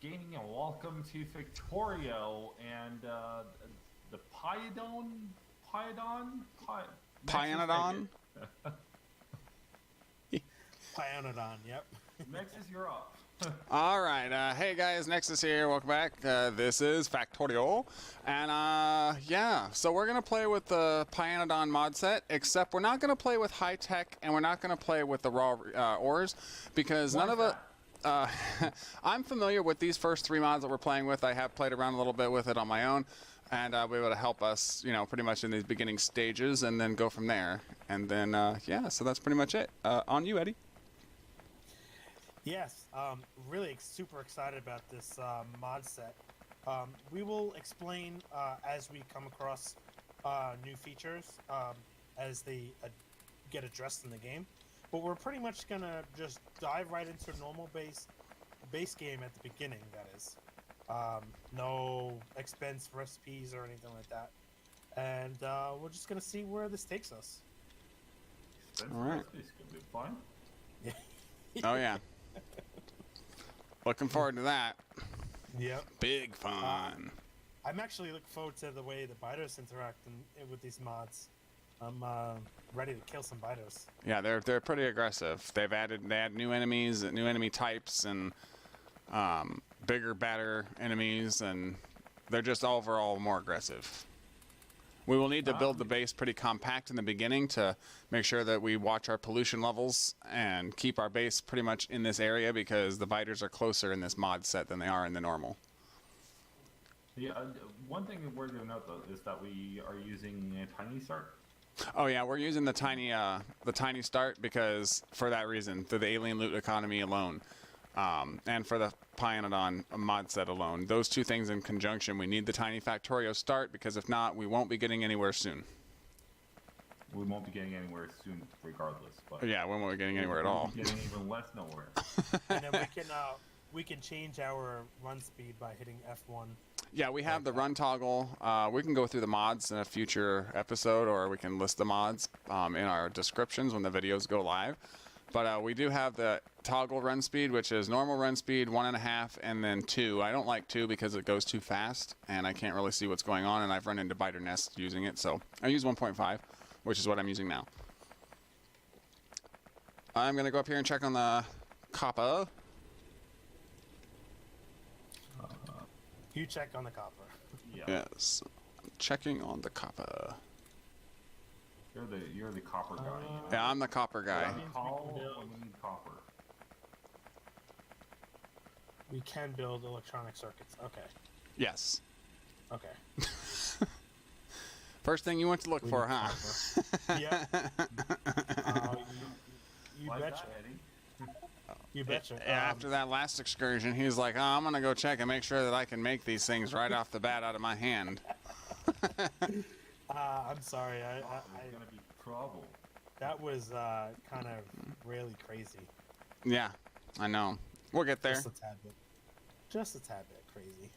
gaming and welcome to Factorio and the Pyanodon? Pyanodon, yep. Nexus, you're up. All right. Hey guys, Nexus here. Welcome back. This is Factorio. And yeah, so we're going to play with the Pyanodon mod set, except we're not going to play with high tech and we're not going to play with the raw ores because none of it. I'm familiar with these first three mods that we're playing with. I have played around a little bit with it on my own, and I'll be able to help us, you know, pretty much in these beginning stages, and then go from there. And then, yeah, so that's pretty much it. On you, Eddie. Yes, really super excited about this mod set. We will explain as we come across new features as they get addressed in the game. But we're pretty much gonna just dive right into a normal base game at the beginning. That is, no expense recipes or anything like that, and we're just gonna see where this takes us. Expense recipes could be fun. Yeah. Oh yeah. Looking forward to that. Yep. Big fun. I'm actually looking forward to the way the biters interact with these mods. I'm ready to kill some biters. Yeah, they're pretty aggressive. They add new enemies, new enemy types, and bigger, badder enemies, and they're just overall more aggressive. We will need to build the base pretty compact in the beginning to make sure that we watch our pollution levels and keep our base pretty much in this area because the biters are closer in this mod set than they are in the normal. Yeah, one thing we're going to note though is that we are using a tiny start. Oh yeah, we're using the tiny start because for that reason, for the alien loot economy alone, and for the Pyanodon mod set alone. Those two things in conjunction, we need the tiny Factorio start because if not, we won't be getting anywhere soon. We won't be getting anywhere soon, regardless. But yeah, we won't be getting anywhere at all. Getting even less nowhere. And then we can change our run speed by hitting F1. Yeah, we have the run toggle. We can go through the mods in a future episode, or we can list the mods in our descriptions when the videos go live. But we do have the toggle run speed, which is normal run speed, 1.5, and then 2. I don't like 2 because it goes too fast, and I can't really see what's going on, and I've run into biter nests using it, so I use 1.5, which is what I'm using now. I'm going to go up here and check on the copper. You check on the copper. Yeah. Yes, I'm checking on the copper. You're the copper guy. Yeah, I'm the copper guy. We need copper. We can build electronic circuits. Okay. Yes. Okay. First thing you went to look for, huh? Yeah. You betcha. You betcha. After that last excursion, he was like, oh, I'm going to go check and make sure that I can make these things right off the bat out of my hand. I'm sorry. There's going to be trouble. That was kind of really crazy. Yeah, I know. We'll get there. Just a tad bit. Just a tad bit crazy.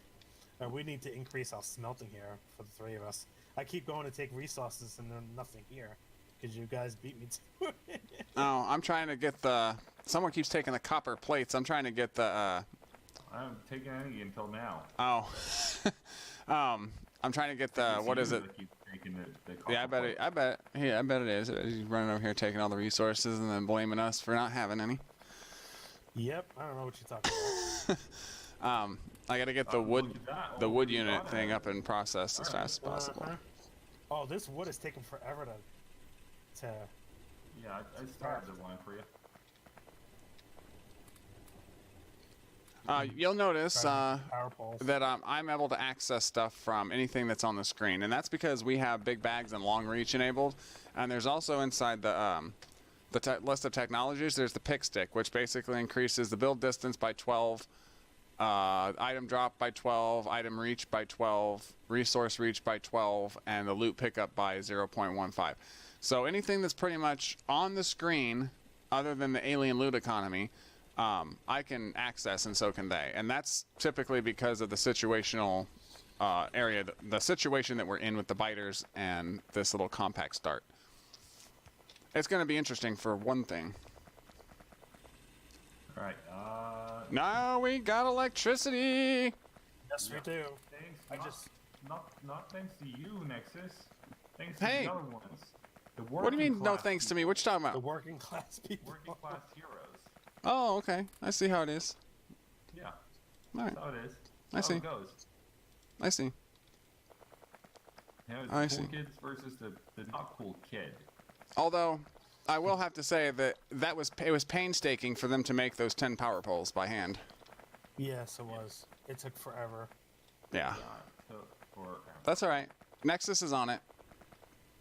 We need to increase our smelting here for the three of us. I keep going to take resources and there's nothing here because you guys beat me to it. Oh, I'm trying to get the... Someone keeps taking the copper plates. I'm trying to get the... I haven't taken any until now. Oh. I'm trying to get the... What is it? Yeah, I bet it is. He's running over here taking all the resources and then blaming us for not having any. Yep, I don't know what you're talking about. I got to get the wood unit thing up and processed as fast as possible. Oh, this wood is taking forever to. Yeah, I started the one for you. You'll notice that I'm able to access stuff from anything that's on the screen, and that's because we have big bags and long reach enabled. And there's also inside the list of technologies, there's the pick stick, which basically increases the build distance by 12, item drop by 12, item reach by 12, resource reach by 12, and the loot pickup by 0.15. So anything that's pretty much on the screen, other than the alien loot economy, I can access, and so can they. And that's typically because of the situational area, the situation that we're in with the biters and this little compact start. It's going to be interesting for one thing. All right. Now we got electricity. Yes, we do. Thanks. Not thanks to you, Nexus. Thanks Hey. to the other ones. The What do you mean, no thanks to me? What you talking The about? working class people. Working class heroes. Oh, okay. I see how it is. Yeah. All right. That's how it is. I That's see. how it goes. I see. You know, I the cool see. kids versus the not cool kid. Although, I will have to say that it was painstaking for them to make those 10 power poles by hand. Yes, it was. It took forever. Yeah. So for That's all right. Nexus is on it.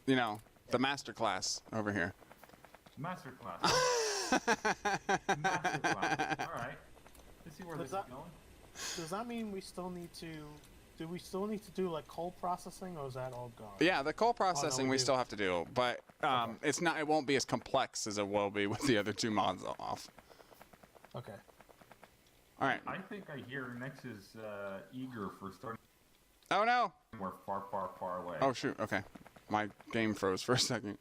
You know, the master class over here. master class. Master class. All right. Let's see where this is going. Does that mean we still need to? Do we still need to do like coal processing, or is that all gone? Yeah, the coal processing we we do. still have to do, but Okay. it's not. It won't be as complex as it will be with the other 2 mods off. Okay. All right. I think I hear Nexus eager for starting. Oh no. We're far, far, far away. Oh shoot. Okay. My game froze for a second.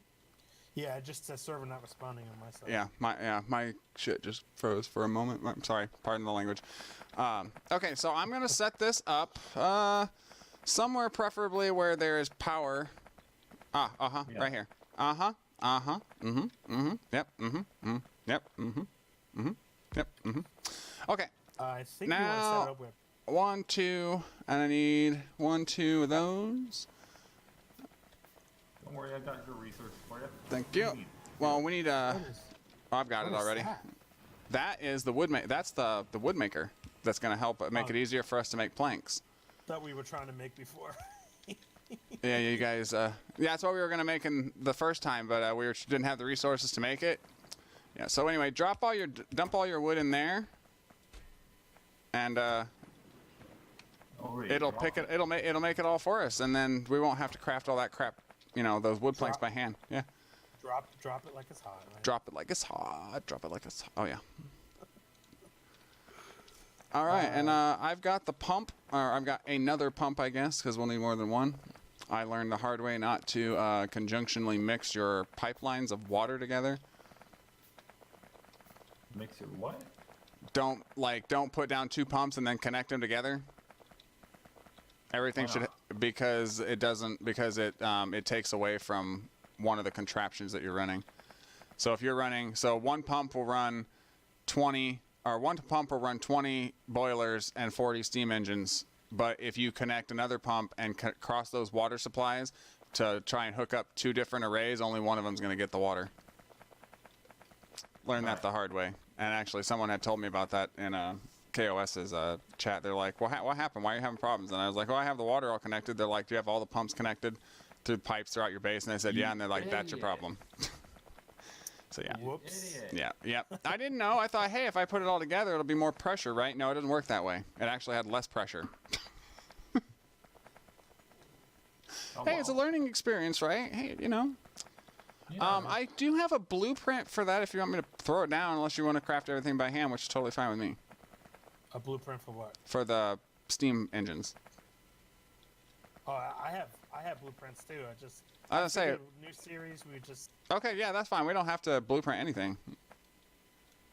Yeah, it just says server not responding on my side. Yeah, my shit just froze for a moment. I'm sorry, pardon the language. Okay, so I'm gonna set this up somewhere, preferably where there is power. Yeah. Right here. Yep. Yep. Okay. I think we want to Now- set it up with. 1, 2, and I need 1, 2 of those. Don't worry, I got your resources for you. Thank you. Well, we need What is, I've got it what is already. that? That is the wood. That's the wood maker. That's gonna help make it easier for us to make planks. That we were trying to make before. Yeah, you guys. Yeah, that's what we were gonna make in the first time, but didn't have the resources to make it. Yeah. So anyway, dump all your wood in there, and it'll make it all for us, and then we won't have to craft all that crap. You know, those wood planks by hand. Yeah. Drop it like it's hot. Right? Drop it like it's hot. Drop it like it's hot. Oh yeah. All right, and I've got the pump, or I've got another pump, I guess, because we'll need more than one. I learned the hard way not to conjunctionally mix your pipelines of water together. Mix it what? Don't put down 2 pumps and then connect them together. Everything Why should, not? because it takes away from one of the contraptions that you're running. So if you're running, one pump will run 20 boilers and 40 steam engines. But if you connect another pump and cross those water supplies to try and hook up 2 different arrays, only one of them's going to get the water. Learned that the hard way. And actually, someone had told me about that in KOS's chat. They're like, what happened? Why are you having problems? And I was like, I have the water all connected. They're like, do you have all the pumps connected through pipes throughout your base? And I said, yeah. And they're like, that's your Idiot. problem. So yeah. Whoops. Idiot. Yeah. I didn't know. I thought, hey, if I put it all together, it'll be more pressure, right? No, it doesn't work that way. It actually had less pressure. Oh, Hey, it's a well. learning experience, right? Hey, you know. Yeah. I do have a blueprint for that if you want me to throw it down, unless you want to craft everything by hand, which is totally fine with me. A blueprint for what? For the steam engines. Oh, I have blueprints too. I was gonna say, figured new series. We just okay, yeah, that's fine. We don't have to blueprint anything.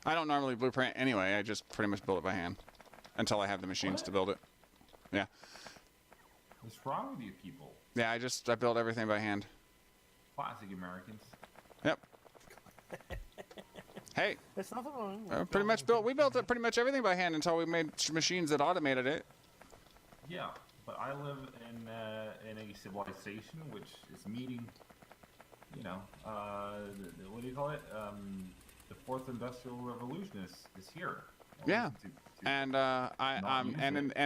I don't normally blueprint anyway. I just pretty much build it by hand until I have the machines to build it. Yeah. What's wrong with you people? Yeah, I build everything by hand. Classic Americans. Yep. Hey, there's nothing wrong. With pretty much building we built it pretty much everything by hand until we made machines that automated it. Yeah, but I live in a civilization which is meeting, you know, what do you call it? The fourth industrial revolution is here. Yeah. And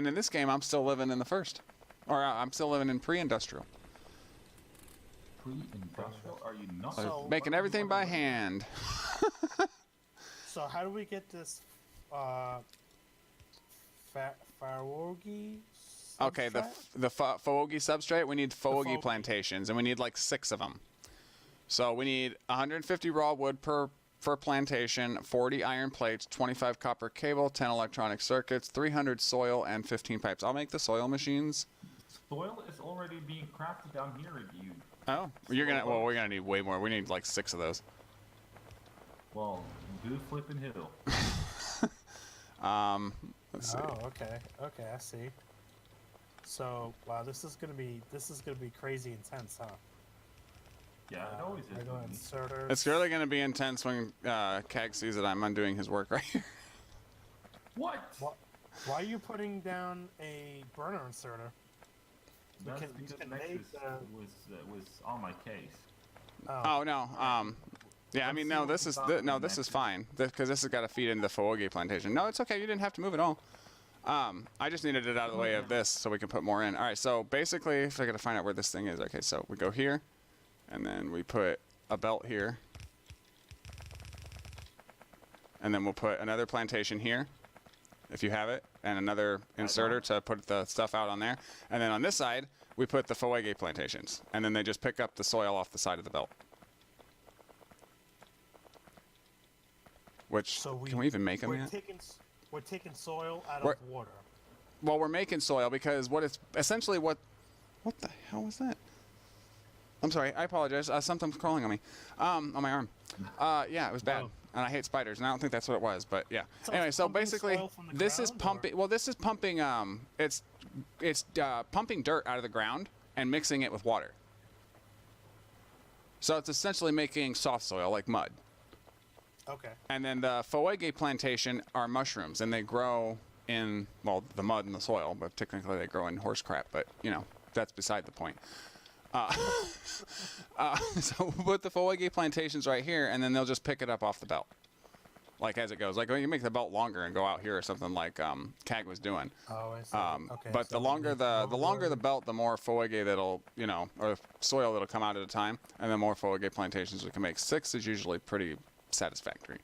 in this game, I'm still living in the first, or I'm still living in pre-industrial. Pre-industrial? Are you not? So- Making everything by hand. So how do we get this Farogi? Okay, the Fowogi substrate, we need Fowogi Fowogi. plantations, and we need like 6 of them. So we need 150 raw wood per plantation, 40 iron plates, 25 copper cable, 10 electronic circuits, 300 soil, and 15 pipes. I'll make the soil machines. Soil is already being crafted down here. You. Oh, we're gonna need way more. We need like 6 of those. Well, do flipping hill. Let's see. Oh, okay. Okay, I see. So, wow, this is gonna be crazy intense, huh? Yeah, it always is. Regular inserters. It's really going to be intense when CAG sees that I'm undoing his work right here. What? Why are you putting down a burner inserter? That's because Nexus was on my case. Oh no. Yeah, I mean, no, this is this is fine because this has got to feed into the Foege plantation. No, it's okay. You didn't have to move at all. I just needed it out of the way of this so we can put more in. All right, so basically, if I got to find out where this thing is. Okay, so we go here, and then we put a belt here, and then we'll put another plantation here, if you have it, and another inserter to put the stuff out on there. And then on this side, we put the Foege plantations, and then they just pick up the soil off the side of the belt. Which, can we even make them yet? We're taking soil out of water. Well, we're making soil because what it's essentially what the hell was that? I'm sorry, I apologize. Something's crawling on me, on my arm. Yeah, it was bad, and I hate spiders, and I don't think that's what it was, but yeah. So anyway, so basically, this is pumping. Well, this is pumping. It's pumping dirt out of the ground and mixing it with water. So it's essentially making soft soil like mud. Okay. And then the Foege plantation are mushrooms, and they grow in, well, the mud and the soil, but technically they grow in horse crap, but, you know, that's beside the point. So we'll put the Foege plantations right here, and then they'll just pick it up off the belt, like as it goes. Like, you make the belt longer and go out here or something like CAG was doing. Oh, I see. Okay, but so the longer the belt, the more Foege that'll, you know, or soil that'll come out at a time, and the more Foege plantations we can make. 6 is usually pretty satisfactory.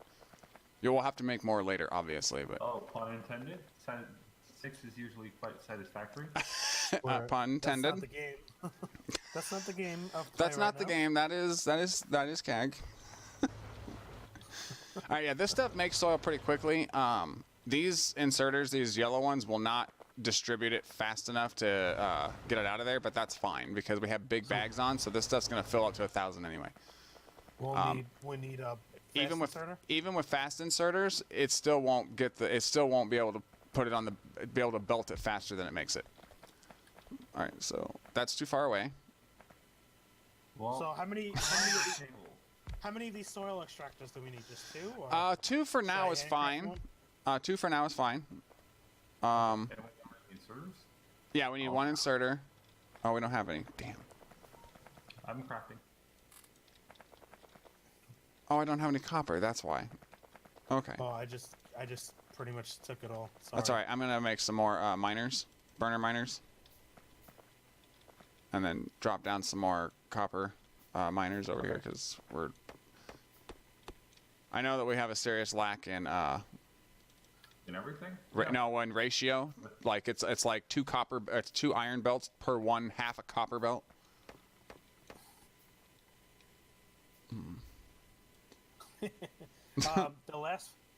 You will have to make more later, obviously, but. Oh, pun intended. 6 is usually quite satisfactory. Pun intended. That's not the game. That's not the game. That's not the game. That is CAG. All right, yeah, this stuff makes soil pretty quickly. These inserters, these yellow ones, will not distribute it fast enough to get it out of there, but that's fine because we have big bags on, so this stuff's gonna fill up to 1,000 anyway. We need a even inserter? with fast inserters, it still won't get it still won't be able to put it on be able to belt it faster than it makes it. All right, so that's too far away. Well, so how many of these soil extractors do we need? Just 2? Or 2 for now is fine. 2 for now is fine. inserters? Yeah, we need 1 inserter. Oh, we don't have any. Damn. I'm crafting. Oh, I don't have any copper. That's why. Okay. Oh, I just pretty much took it all. Sorry. That's all right. I'm gonna make some more burner miners, and then drop down some more copper miners over here because I know that we have a serious lack in. In everything? No, in ratio. Like it's like 2 iron belts per 1 half a copper belt. The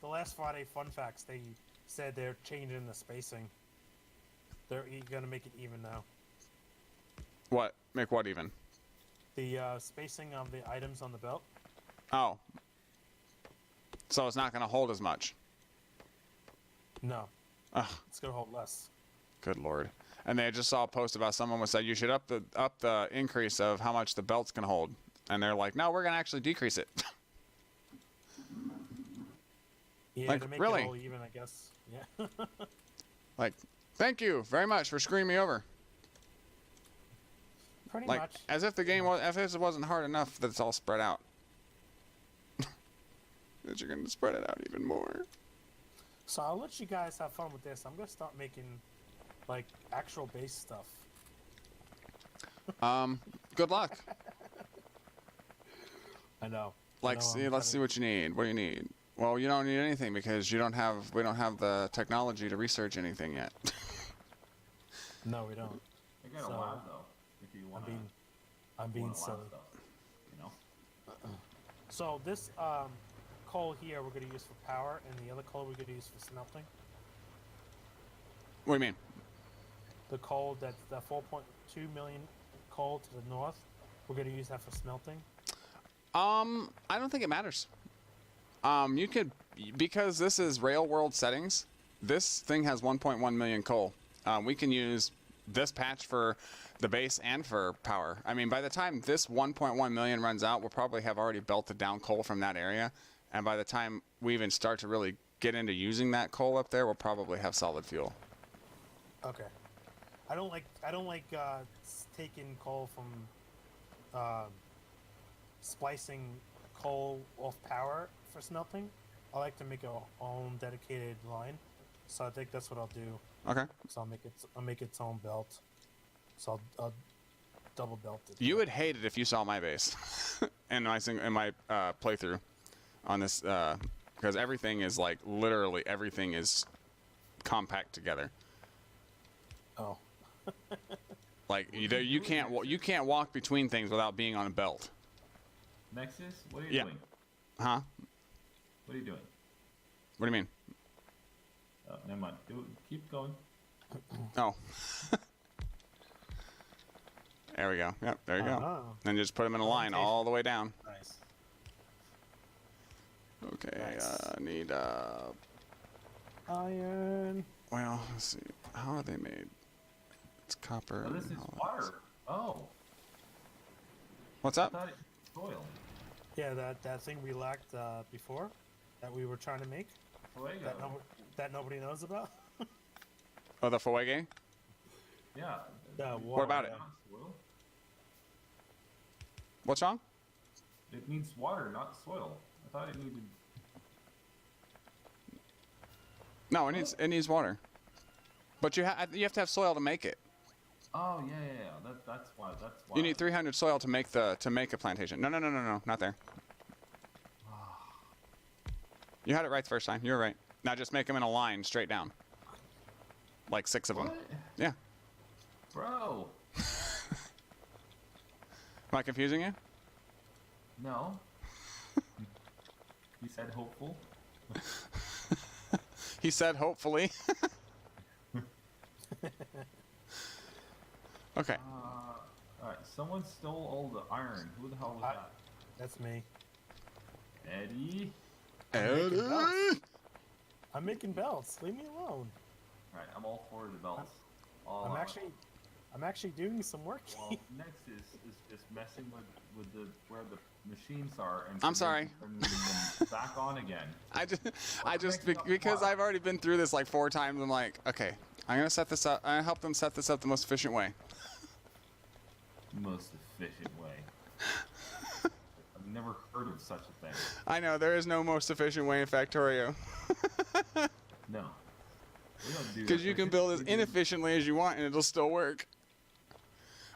last Friday fun facts, they said they're changing the spacing. They're gonna make it even now. What? Make what even? The spacing of the items on the belt. Oh. So it's not gonna hold as much. No. Ugh. It's gonna hold less. Good lord. And they just saw a post about someone said you should up the increase of how much the belt's can hold. And they're like, no, we're gonna actually decrease it. Yeah, like, to make really? it all even, I guess. Yeah. Like, thank you very much for screwing me over. Pretty like, much. as if the game it wasn't hard enough that it's all spread out. That you're gonna spread it out even more. So I'll let you guys have fun with this. I'm gonna start making, like, actual base stuff. Good luck. I know. Like, let's see what you need. What do you need? Well, you don't need anything because we don't have the technology to research anything yet. No, we don't. I got a lab though. If you want. I'm being silly. You know. So this coal here we're gonna use for power, and the other coal we're gonna use for smelting. What do you mean? The coal that's the 4.2 million coal to the north, we're gonna use that for smelting. I don't think it matters. You could, because this is rail world settings, this thing has 1.1 million coal. We can use this patch for the base and for power. I mean, by the time this 1.1 million runs out, we'll probably have already belted down coal from that area. And by the time we even start to really get into using that coal up there, we'll probably have solid fuel. Okay. I don't like taking coal from splicing coal off power for smelting. I like to make our own dedicated line. So I think that's what I'll do. Okay. So I'll make its own belt. So I'll double belt it. You would hate it if you saw my base in my playthrough on this, because everything is like literally everything is compact together. Oh. Like you can't walk between things without being on a belt. Nexus, what are you doing? Huh? What are you doing? What do you mean? Oh, never mind. Keep going. Oh. There we go. Yep, there you go. And just put them in a line all the way down. Nice. Okay, Nice. need iron. well, let's see. How are they made? It's copper. Oh, this is and water. Oh. What's I up? thought it was soil. Yeah, that thing we lacked before, that we were trying to make, Fuego. that nobody knows about. Oh, the Fuege? Yeah. What about it? Not soil. What's wrong? It needs water, not soil. I thought it needed. No, it needs water. But you have to have soil to make it. Oh yeah. That's why. You need 300 soil to make a plantation. No, not there. You had it right the first time. You were right. Now just make them in a line straight down. Like 6 of them. What? Yeah. Bro. Am I confusing you? No. You said hopeful. He said hopefully. Okay. Alright, someone stole all the iron. Who the hell was that? That's me. Eddie? I'm making belts. Leave me alone. Alright, I'm all for the belts. I'm actually doing some work. Well, Nexus is just messing with where the machines are and I'm sorry. bringing them back on again. Because I've already been through this like 4 times. I'm like, okay, I'm gonna set this up. I'm gonna help them set this up the most efficient way. Most efficient way. I've never heard of such a thing. I know there is no most efficient way in Factorio. No. We don't do Because you can build as inefficiently as you want and it'll still work.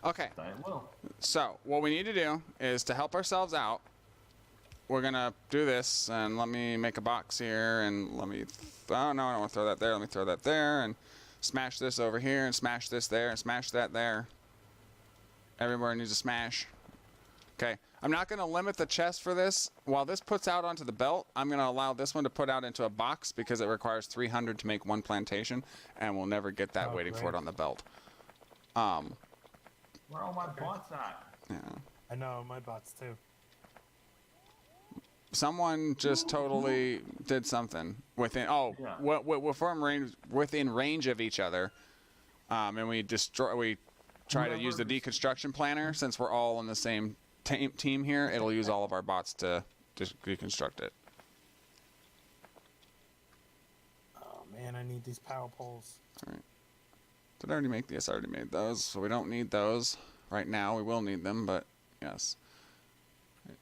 Okay. I will. So what we need to do is to help ourselves out. We're gonna do this, and let me make a box here, and let me. Oh no, I don't want to throw that there. Let me throw that there, and smash this over here, and smash this there, and smash that there. Everywhere needs a smash. Okay. I'm not going to limit the chest for this. While this puts out onto the belt, I'm going to allow this one to put out into a box because it requires 300 to make 1 plantation, and we'll never get that waiting for it on the belt. Where are all my bots at? Yeah. I know, my bots too. Someone just totally did something within. Oh, Yeah. we're within range of each other, and we try to use the deconstruction planner since we're all on the same team here. It'll use all of our bots to deconstruct it. Oh man, I need these power poles. All right. Did I already make these? I already made those, so we don't need those right now. We will need them, but yes.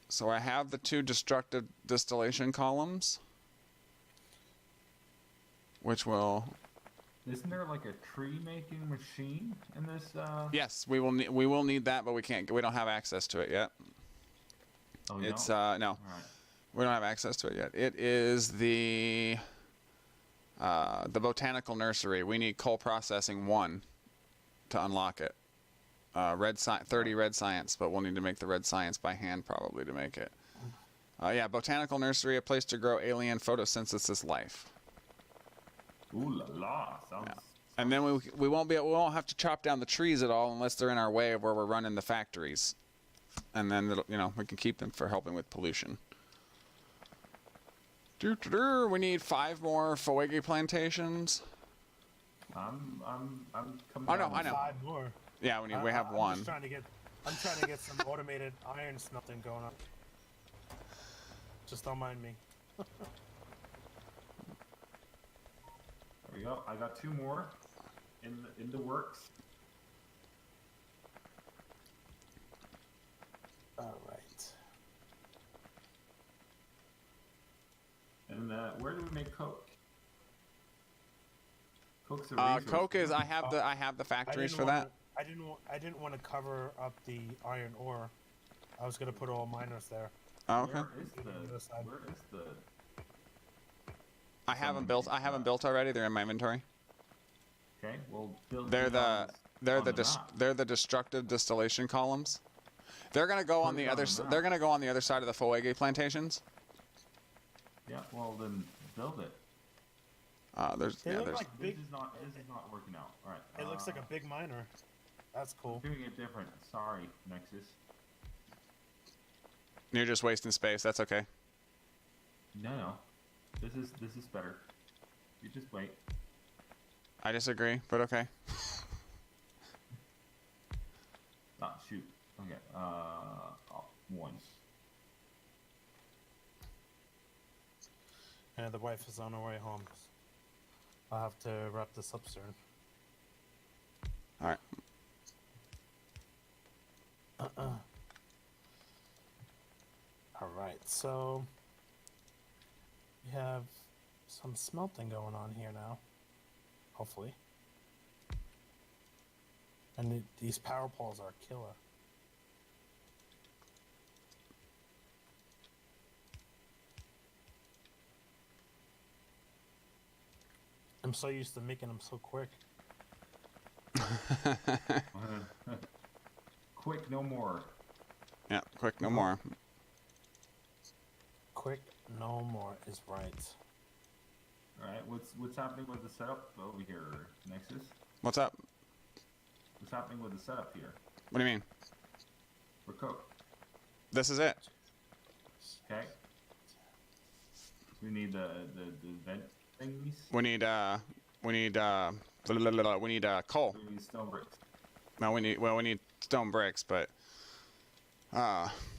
So I have the 2 destructive distillation columns, which will. Isn't there like a tree making machine in this? Yes, we will need that, but we don't have access to it yet. Oh, It's no. no. All right. We don't have access to it yet. It is the botanical nursery. We need coal processing 1 to unlock it. 30 red science, but we'll need to make the red science by hand probably to make it. Yeah, botanical nursery, a place to grow alien photosynthesis life. Ooh la la! Sounds. Yeah. And then we won't have to chop down the trees at all unless they're in our way of where we're running the factories. And then we can keep them for helping with pollution. We need 5 more Fuege plantations. I'm coming. Oh, no, down I know. 5 more. Yeah, we have 1. I'm trying to get some automated iron smelting going on. Just don't mind me. There we go. I got 2 more in the works. All right. And where do we make coke? Coke's a resource. Coke is I have the factories for that. I didn't want to cover up the iron ore. I was gonna put all miners there. Oh, okay. Where is the? I haven't built already. They're in my inventory. Okay, well, build. They're the destructive distillation columns. They're gonna go on the other. They're gonna go on the other side of the Fuege plantations. Yeah, well then build it. There's. They look like This is not working out. All right. It looks like a big miner. That's cool. Doing it different. Sorry, Nexus. You're just wasting space. That's okay. No. This is better. You just wait. I disagree, but okay. Ah, shoot. Okay. 1. And the wife is on her way home. I'll have to wrap this up soon. All right. All right, so we have some smelting going on here now, hopefully. And these power poles are killer. I'm so used to making them so quick. Quick, no more. Yeah, quick, no more. Quick, no more is right. All right. What's happening with the setup over here, Nexus? What's up? What's happening with the setup here? What do you mean? For coke. This is it. Okay. We need the vent thingies. We need coal. We need stone bricks. No, we need stone bricks, but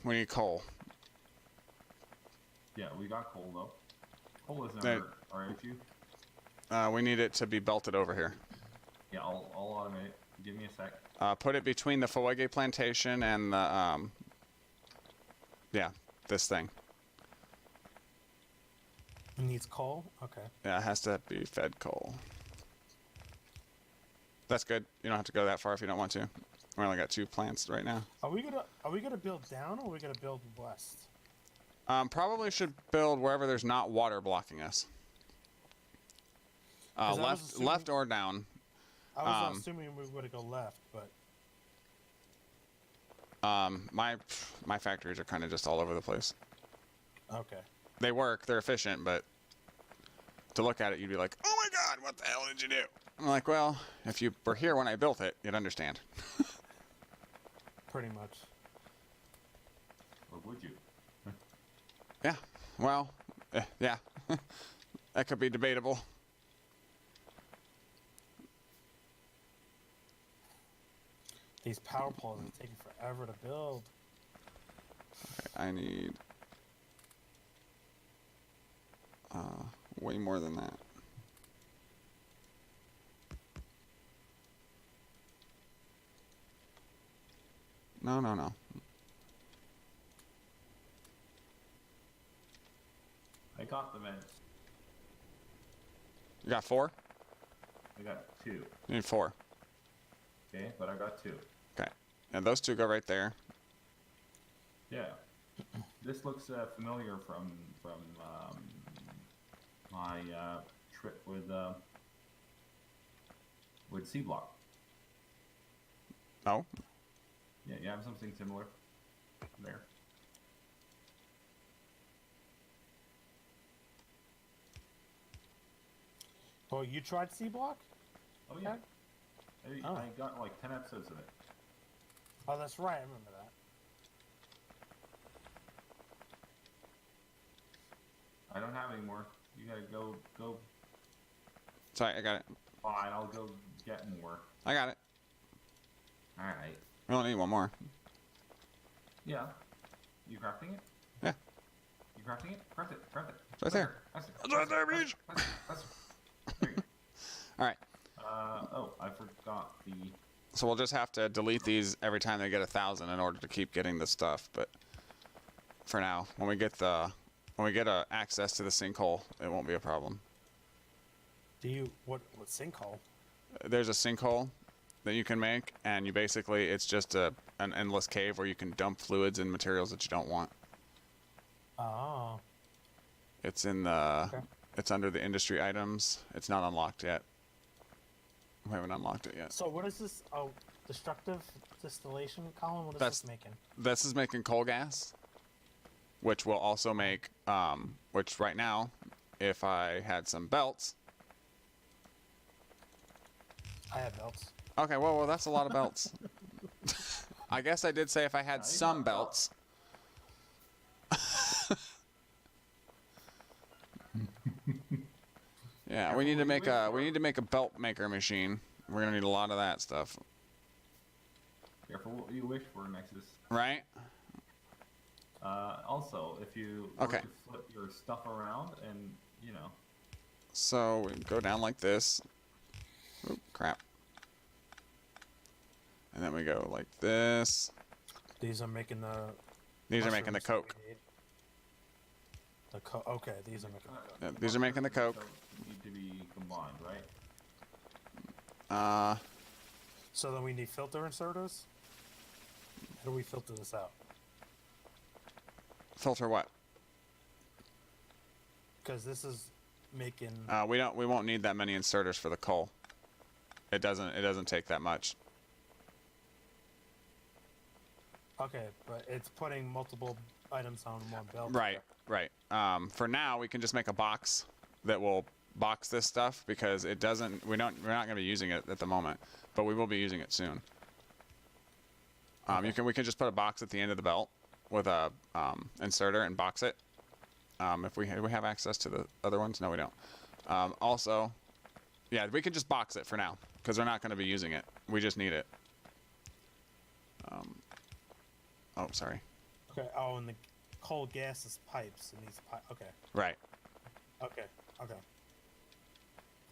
we need coal. Yeah, we got coal though. Coal is never our issue. We need it to be belted over here. Yeah, I'll automate it. Give me a sec. Put it between the Fuege plantation and the this thing. It needs coal? Okay. Yeah, it has to be fed coal. That's good. You don't have to go that far if you don't want to. We only got 2 plants right now. Are we gonna build down or are we gonna build west? Probably should build wherever there's not water blocking us. Left or down. I was assuming we would go left, but my factories are kind of just all over the place. okay. They work, they're efficient, but to look at it, you'd be like, "Oh my God, what the hell did you do?" I'm like, "Well, if you were here when I built it, you'd understand." Pretty much. Or would you? Yeah. Well, yeah. That could be debatable. These power poles are taking forever to build. Okay, I need way more than that. No. I got the vents. You got 4? I got 2. You need 4. Okay, but I got 2. Okay. And those 2 go right there. Yeah. This looks familiar from my trip with C Block. Oh. Yeah, you have something similar there. Oh, you tried C Block? Oh yeah. Oh. I got like 10 episodes of it. Oh, that's right. I remember I don't have any more. You gotta go. Sorry, I got it. Fine, I'll go get more. I got it. All right. We don't need one more. Yeah. You crafting it? Yeah. You crafting it? Craft it. Craft it. It's right there. It's right there, bitch. There you go. All right. Oh, I forgot the. So we'll just have to delete these every time they get 1,000 in order to keep getting the stuff. But for now, when we get access to the sinkhole, it won't be a problem. What sinkhole? There's a sinkhole that you can make, and you basically it's just an endless cave where you can dump fluids and materials that you don't want. Oh. It's in the. Okay. It's under the industry items. It's not unlocked yet. We haven't unlocked it yet. So what is this? Oh, destructive distillation column. What is That's this making? This is making coal gas, which will also make which right now, if I had some belts. I have belts. Okay, well, that's a lot of belts. I guess I did say if I had some belts. Yeah, we need to make a belt maker machine. We're gonna need a lot of that stuff. Careful what you wish for, Nexus. Right? Also, if you were to flip your stuff around and, you know. So we go down like this. Oop, crap. And then we go like this. These are making the. These are making the coke. Okay, these are making the coke. Yeah, these are making the coke. Need to be combined, right? So then we need filter inserters. How do we filter this out? Filter what? Because this is making. We won't need that many inserters for the coal. It doesn't take that much. Okay, but it's putting multiple items on one belt. Right. For now, we can just make a box that will box this stuff because it doesn't. We're not going to be using it at the moment, but we will be using it soon. Okay. We can just put a box at the end of the belt with a inserter and box it. If we have access to the other ones, no, we don't. Also, yeah, we can just box it for now because we're not going to be using it. We just need it. Oh, sorry. Okay. Oh, and the coal gas is pipes and these pipes. Okay. Right. Okay.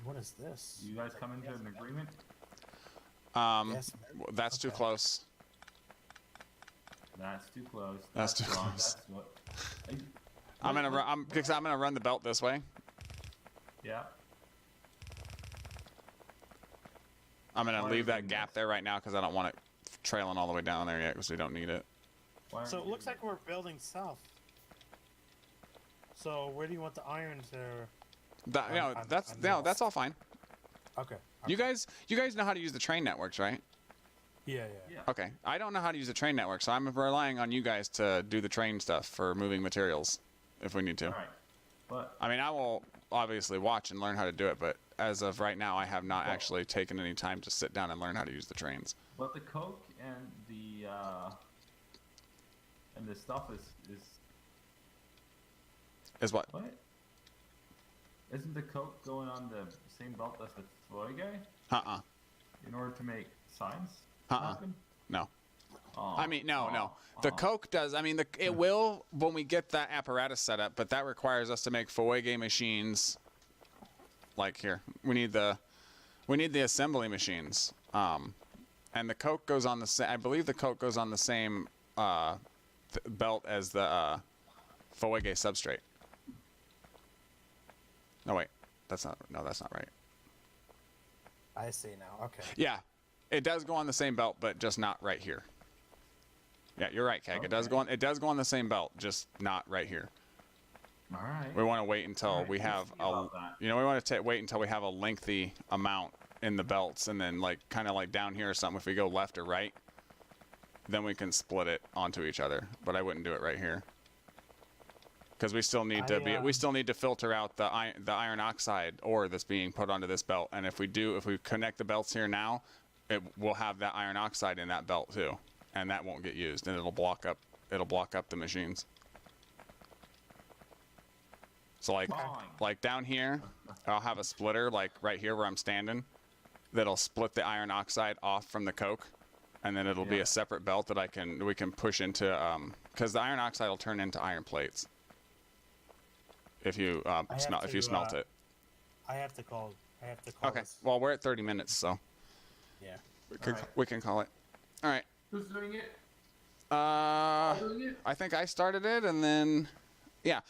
What is this? You guys come into an agreement? Yes. That's too Okay. close. That's too close. That's too wrong. close. That's what. I'm gonna run the belt this way. Yeah. I'm gonna Why leave are you that doing gap this? there right now because I don't want it trailing all the way down there yet because we don't need it. Why So aren't it you looks doing like we're building south. So where do you want the iron to? That's all fine. Okay. You guys know how to use the train networks, right? Yeah. Yeah. Okay. I don't know how to use the train network, so I'm relying on you guys to do the train stuff for moving materials if we need to. All right. But I mean, I will obviously watch and learn how to do it, but as of right now, I have not actually taken any time to sit down and learn how to use the trains. but the coke and the stuff is Is what? what? Isn't the coke going on the same belt as the Floyd guy Uh-uh. in order to make signs? Uh-uh. happen? No. Oh, I mean, no. oh. The coke does. I mean, it will when we get that apparatus set up, but that requires us to make Fuege machines. Like here, we need the assembly machines. And the coke goes on the I believe the coke goes on the same belt as the Fuege substrate. No wait, that's not right. I see now. Okay. Yeah, it does go on the same belt, but just not right here. Yeah, you're right, CAG. Okay. It does go on the same belt, just not right here. All right. We want to wait until Alright, we we'll have see about that. we want to wait until we have a lengthy amount in the belts, and then like kind of like down here or something. If we go left or right, then we can split it onto each other. But I wouldn't do it right here because we still need we still need to filter out the iron oxide ore that's being put onto this belt. And if we connect the belts here now, it will have that iron oxide in that belt too, and that won't get used, and it'll block up the machines. So like down here, I'll have a splitter like right here where I'm standing that'll split the iron oxide off from the coke, and then it'll be a separate belt that we can push into because the iron oxide will turn into iron plates if you smelt it. I have to call. Okay. This. Well, we're at 30 minutes, so Yeah. we can call it. All right. Who's doing it? I think I started it, and then yeah.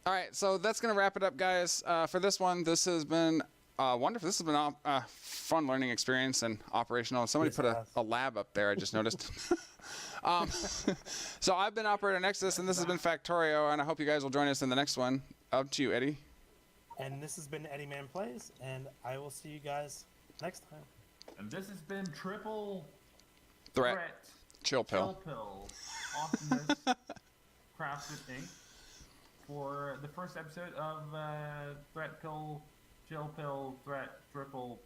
All right, so that's gonna wrap it up, guys. For this one, this has been wonderful. This has been a fun learning experience and operational. Somebody put a lab up there. I just noticed. So I've been Operator Nexus, and this has been Factorio, and I hope you guys will join us in the next one. Up to you, Eddie. And this has been Eddie Man Plays, and I will see you guys next time. And this has been Triple Threat. Chill pill. Awesomeness. Crafted Inc. For the first episode of Threat Pill, Chill Pill, Threat, Triple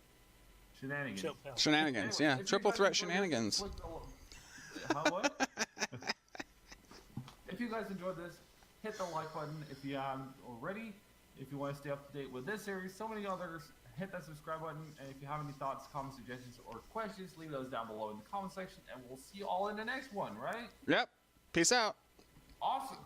Shenanigans. Chill pill. Shenanigans, Anyway, yeah. Triple Threat Shenanigans. What? If you guys enjoyed this, hit the like button if you haven't already. If you want to stay up to date with this series, so many others, hit that subscribe button. And if you have any thoughts, comments, suggestions, or questions, leave those down below in the comment section. And we'll see you all in the next one, right? Yep. Peace out. Awesome.